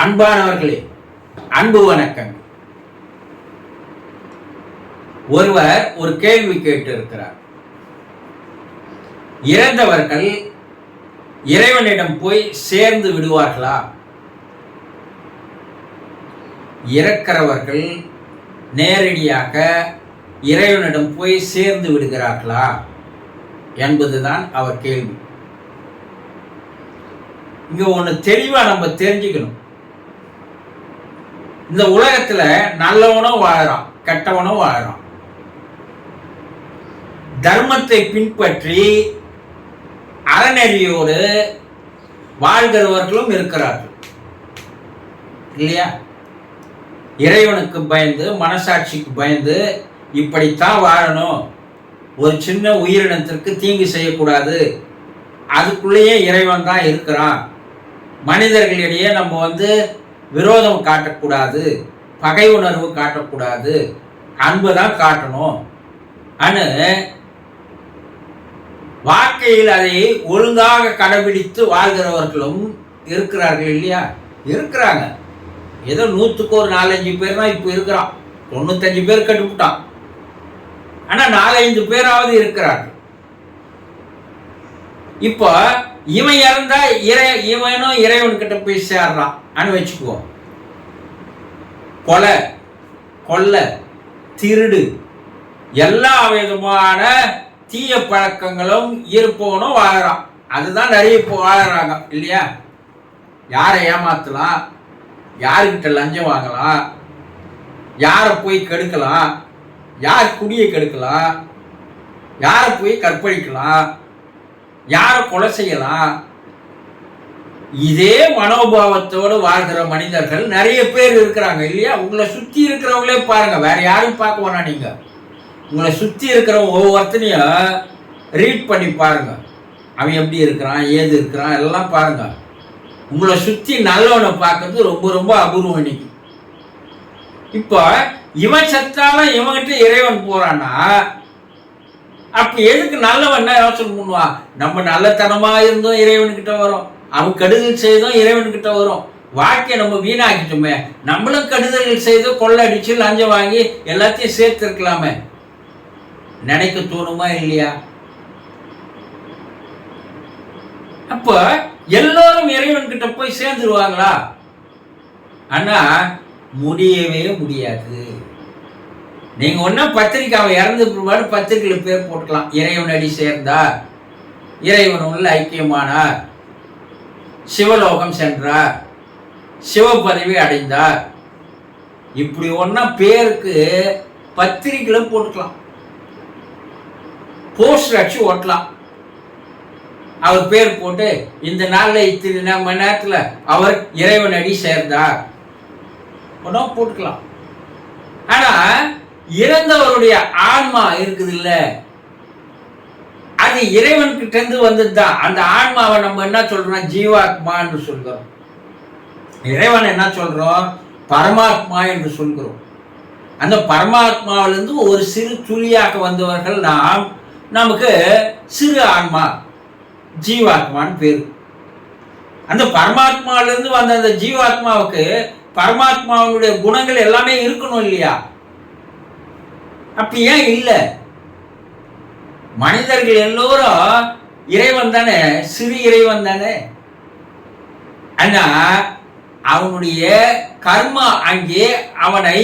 அன்பானவர்களே, அன்பு வணக்கம். ஒருவர் ஒரு கேள்வி கேட்டு இருக்கிறார். இறந்தவர்கள் இறைவனிடம் போய் சேர்ந்து விடுவார்களா? இறக்கிறவர்கள் நேரடியாக இறைவனிடம் போய் சேர்ந்து விடுகிறார்களா என்பதுதான் அவர் கேள்வி. இங்க ஒண்ணு தெளிவா நம்ம தெரிஞ்சுக்கணும். இந்த உலகத்துல நல்லவனும் வாழறான், கெட்டவனும் வாழறான். தர்மத்தை பின்பற்றி அறநெறியோடு வாழ்கிறவர்களும் இருக்கிறார்கள் இல்லையா? இறைவனுக்கு பயந்து, மனசாட்சிக்கு பயந்து இப்படித்தான் வாழணும், ஒரு சின்ன உயிரினத்திற்கு தீங்கு செய்யக்கூடாது, அதுக்குள்ளேயே இறைவன் தான் இருக்கிறான், மனிதர்களிடையே நம்ம விரோதம் காட்டக்கூடாது, பகை உணர்வு காட்டக்கூடாது, அன்பு தான் காட்டணும் அனு வாழ்க்கையில் அதை ஒழுங்காக கடைபிடித்து வாழ்கிறவர்களும் இருக்கிறார்கள் இல்லையா? இருக்கிறாங்க. ஏதோ 100க்கு ஒரு 4-5 பேர் தான் இப்போ இருக்கிறான். 95 பேர் கட்டுப்பிட்டான். ஆனா 4-5 பேராவது இருக்கிறார்கள். இப்போ இவன் இறந்தா இவனும் இறைவன் கிட்ட போய் சேர்றான் அனு வச்சுக்குவோம். கொலை, கொள்ளை, திருடு, எல்லா விதமான தீய பழக்கங்களும் இருப்பவனும் வாழறான். அதுதான் நிறைய இப்போ வாழறாங்க இல்லையா? யாரை ஏமாத்தலாம், யாருக்கிட்ட லஞ்சம் வாங்கலாம், யாரை போய் கெடுக்கலாம், யார் குடியை கெடுக்கலாம், யாரை போய் கற்பழிக்கலாம், யாரை கொலை செய்யலாம், இதே மனோபாவத்தோடு வாழ்கிற மனிதர்கள் நிறைய பேர் இருக்கிறாங்க இல்லையா? உங்களை சுத்தி இருக்கிறவங்களே பாருங்க, வேற யாரும் பார்க்க வேணாம். நீங்க உங்களை சுத்தி இருக்கிறவங்க ஒவ்வொருத்தனையும் ரீட் பண்ணி பாருங்க. அவன் எப்படி இருக்கிறான், ஏது இருக்கிறான் எல்லாம் பாருங்க. உங்களை சுத்தி நல்லவனை பார்க்கறது ரொம்ப ரொம்ப அபூர்வம் இன்னைக்கு. இப்போ இவன் சத்தாலும் இவன்கிட்ட இறைவன் போறான்னா, அப்ப எதுக்கு நல்லவன் யோசனை பண்ணுவான்? நம்ம நல்லத்தனமா இருந்தோம் இறைவன்கிட்ட வரும், அவன் கெடுதல் செய்தோம் இறைவன்கிட்ட வரும். வாழ்க்கையை நம்ம வீணாக்கிட்டோமே, நம்மளும் கெடுதல்கள் செய்து கொள்ளை அடிச்சு லஞ்சம் வாங்கி எல்லாத்தையும் சேர்த்து இருக்கலாமே நினைக்க தோணுமா இல்லையா? அப்ப எல்லாரும் இறைவன் கிட்ட போய் சேர்ந்துருவாங்களா? ஆனா முடியவே முடியாது. நீங்க ஒன்னா பத்திரிக்கை அவன் இறந்து பிற்பாடு பத்திரிகையில பேர் போட்டுக்கலாம். இறைவன் அடி சேர்ந்தார், இறைவன் உள்ள ஐக்கியமானார், சிவலோகம் சென்றார், சிவ பதவி அடைந்தார், இப்படி ஒன்னா பேருக்கு பத்திரிகையில போட்டுக்கலாம். போஸ்டர் அடிச்சு ஓட்டலாம். அவர் பேர் போட்டு இந்த நாள்ல இத்தனை மணி நேரத்துல அவர் இறைவன் அடி சேர்ந்தார் போட்டுக்கலாம். ஆனா இறந்தவருடைய ஆன்மா இருக்குது இல்ல, அது இறைவன் கிட்ட இருந்து வந்ததுதான். அந்த ஆன்மாவை நம்ம என்ன சொல்றோம்? ஜீவாத்மா என்று சொல்கிறோம். இறைவன் என்ன சொல்றோம்? பரமாத்மா என்று சொல்கிறோம். அந்த பரமாத்மாவிலிருந்து ஒரு சிறு துளியாக வந்தவர்கள் நாம். நமக்கு சிறு ஆன்மா, ஜீவாத்மான்னு பேரு. அந்த பரமாத்மாவிலிருந்து வந்த அந்த ஜீவாத்மாவுக்கு பரமாத்மாவுடைய குணங்கள் எல்லாமே இருக்கணும் இல்லையா? அப்ப ஏன் இல்லை? மனிதர்கள் எல்லோரும் இறைவன் தானே, சிறு இறைவன் தானே. ஆனா அவனுடைய கர்மா அங்கே அவனை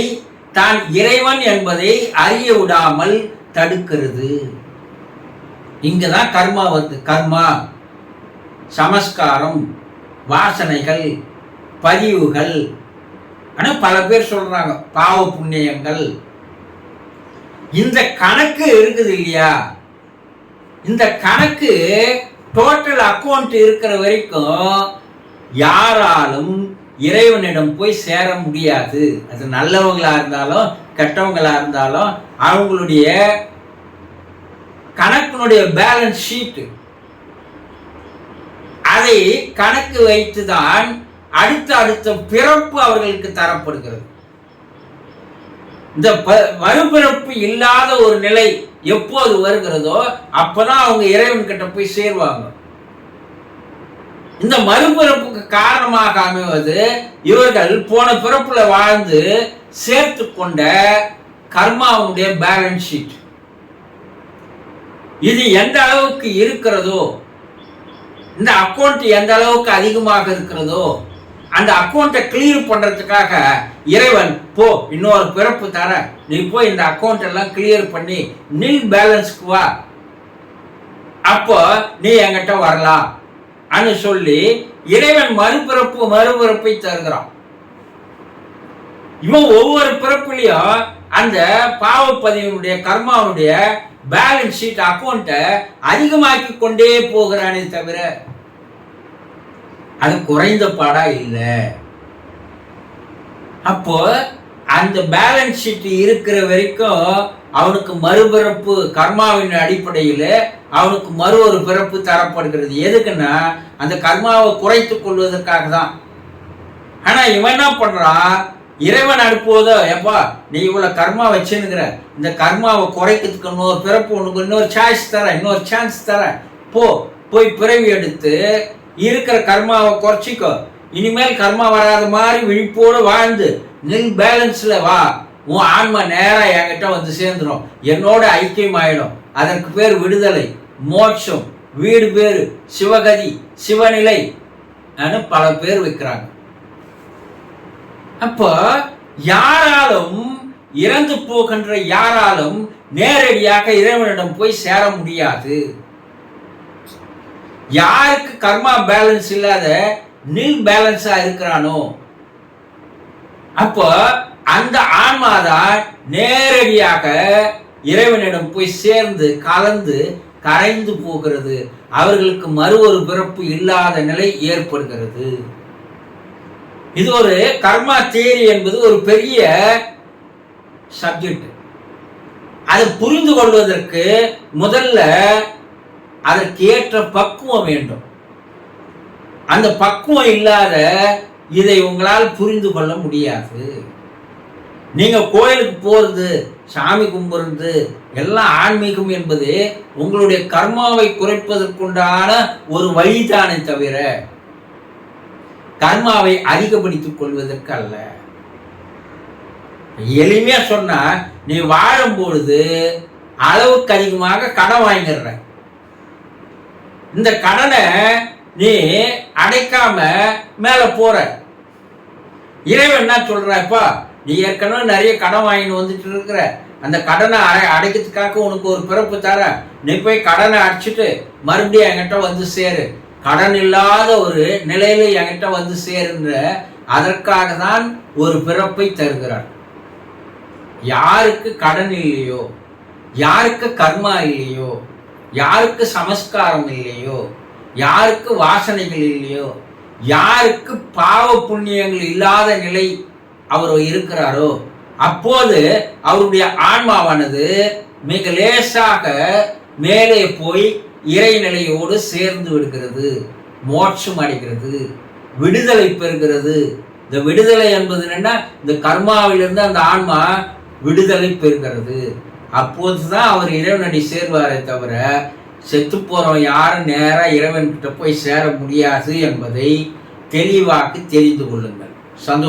தான் இறைவன் என்பதை அறிய விடாமல் தடுக்கிறது. இங்கதான் கர்மா வருது. கர்மா, சமஸ்காரம், வாசனைகள், பதிவுகள். ஆனா பல பேர் சொல்றாங்க பாவ புண்ணியங்கள். இந்த கணக்கு இருக்குது இல்லையா? இந்த கணக்கு டோட்டல் அக்கௌண்ட் இருக்கிற வரைக்கும் யாராலும் இறைவனிடம் போய் சேர முடியாது. அது நல்லவங்களா இருந்தாலும் கெட்டவங்களா இருந்தாலும் அவங்களுடைய கணக்கினுடைய பேலன்ஸ் ஷீட், அதை கணக்கு வைத்துதான் அடுத்த பிறப்பு அவர்களுக்கு தரப்படுகிறது. இந்த மறுபிறப்பு இல்லாத ஒரு நிலை எப்போது வருகிறதோ அப்பதான் அவங்க இறைவன் கிட்ட போய் சேருவாங்க. இந்த மறுபிறப்புக்கு காரணமாக அமைவது இவர்கள் போன பிறப்புல வாழ்ந்து சேர்த்து கொண்ட கர்மாவுடைய பேலன்ஸ் ஷீட். இது எந்த அளவுக்கு இருக்கிறதோ, இந்த அக்கௌண்ட் எந்த அளவுக்கு அதிகமாக இருக்கிறதோ, அந்த அக்கௌண்ட்டை கிளியர் பண்றதுக்காக இறைவன் போ இன்னொரு பிறப்பு தர, நீ போய் இந்த அக்கௌண்ட் எல்லாம் கிளியர் பண்ணி நில் பேலன்ஸ்க்கு வா, அப்போ நீ என்கிட்ட வரலாம் அனு சொல்லி இறைவன் மறுபிறப்பை தருகிறான். இவன் ஒவ்வொரு பிறப்பிலையும் அந்த பாவப்பதிவனுடைய கர்மாவுடைய பேலன்ஸ் ஷீட் அக்கௌண்ட்டை அதிகமாக்கி கொண்டே போகிறானே தவிர அது குறைந்த பாடா இல்லை. அப்போ அந்த பேலன்ஸ் ஷீட் இருக்கிற வரைக்கும் அவனுக்கு மறுபிறப்பு கர்மாவின் அடிப்படையில் அவனுக்கு ஒரு பிறப்பு தரப்படுகிறது. எதுக்குன்னா அந்த கர்மாவை குறைத்துக் கொள்வதற்காக தான். ஆனா இவன் என்ன பண்றான், இறைவன் அனுப்புவதோ எப்பா நீ இவ்வளவு கர்மா வச்சுன்னுங்கிற, இந்த கர்மாவை குறைக்கிறதுக்கு இன்னொரு பிறப்பு, உனக்கு இன்னொரு சாய்ஸ் தர, இன்னொரு சான்ஸ் தர, போய் பிறவி எடுத்து இருக்கிற கர்மாவை குறைச்சிக்கோ, இனிமேல் கர்மா வராத மாதிரி விழிப்போடு வாழ்ந்து நில் பேலன்ஸ்ல வா, உன் ஆன்மா நேரா என்கிட்ட வந்து சேர்ந்துடும், என்னோட ஐக்கியம் ஆயிடும். அதற்கு பேர் விடுதலை, மோட்சம், வீடு பேரு, சிவகதி, சிவநிலை பல பேர் வைக்கிறாங்க. அப்போ யாராலும் இறந்து போகின்ற யாராலும் நேரடியாக இறைவனிடம் போய் சேர முடியாது. யாருக்கு கர்மா பேலன்ஸ் இல்லாத நில் பேலன்ஸா இருக்கிறானோ அப்போ அந்த ஆன்மாதான் நேரடியாக இறைவனிடம் போய் சேர்ந்து கலந்து கரைந்து போகிறது. அவர்களுக்கு ஒரு பிறப்பு இல்லாத நிலை ஏற்படுகிறது. இது ஒரு கர்மா தியரி என்பது ஒரு பெரிய சப்ஜெக்ட். அதை புரிந்து கொள்வதற்கு முதல்ல அதற்கு ஏற்ற பக்குவம் வேண்டும். அந்த பக்குவம் இல்லாத இதை உங்களால் புரிந்து கொள்ள முடியாது. நீங்க கோயிலுக்கு போறது, சாமி கும்பிடுறது எல்லாம் ஆன்மீகம் என்பது உங்களுடைய கர்மாவை குறைப்பதற்குண்டான ஒரு வழிதானே தவிர கர்மாவை அதிகப்படுத்திக் கொள்வதற்கு அல்ல. எளிமையா சொன்னா, நீ வாழும் பொழுது அளவுக்கு அதிகமாக கடன் வாங்கிடுற, இந்த கடனை நீ அடைக்காம மேல போற. இறைவன் என்ன சொல்றப்பா, நீ ஏற்கனவே நிறைய கடன் வாங்கிட்டு வந்துட்டு இருக்கிற, அந்த கடனை அடைக்கிறதுக்காக உனக்கு ஒரு பிறப்பு தர, நீ போய் கடனை அடைச்சிட்டு மறுபடியும் என்கிட்ட வந்து சேரு, கடன் இல்லாத ஒரு நிலையில என்கிட்ட வந்து சேருன்ற அதற்காக தான் ஒரு பிறப்பை தருகிறார். யாருக்கு கடன் இல்லையோ, யாருக்கு கர்மா இல்லையோ, யாருக்கு சமஸ்காரம் இல்லையோ, யாருக்கு வாசனைகள் இல்லையோ, யாருக்கு பாவ புண்ணியங்கள் இல்லாத நிலை அவர் இருக்கிறாரோ அப்போது அவருடைய ஆன்மாவானது மிக லேசாக மேலே போய் இறைநிலையோடு சேர்ந்து விடுகிறது, மோட்சம் அடைகிறது, விடுதலை பெறுகிறது. இந்த விடுதலை என்பது என்னன்னா, இந்த கர்மாவிலிருந்து அந்த ஆன்மா விடுதலை பெறுகிறது. அப்போதுதான் அவர் இறைவனடி சேர்வாரே தவிர செத்து போறவன் யாரும் நேரா இறைவன் கிட்ட போய் சேர முடியாது என்பதை தெளிவாக தெரிந்து கொள்ளுங்கள். சந்தோஷம்.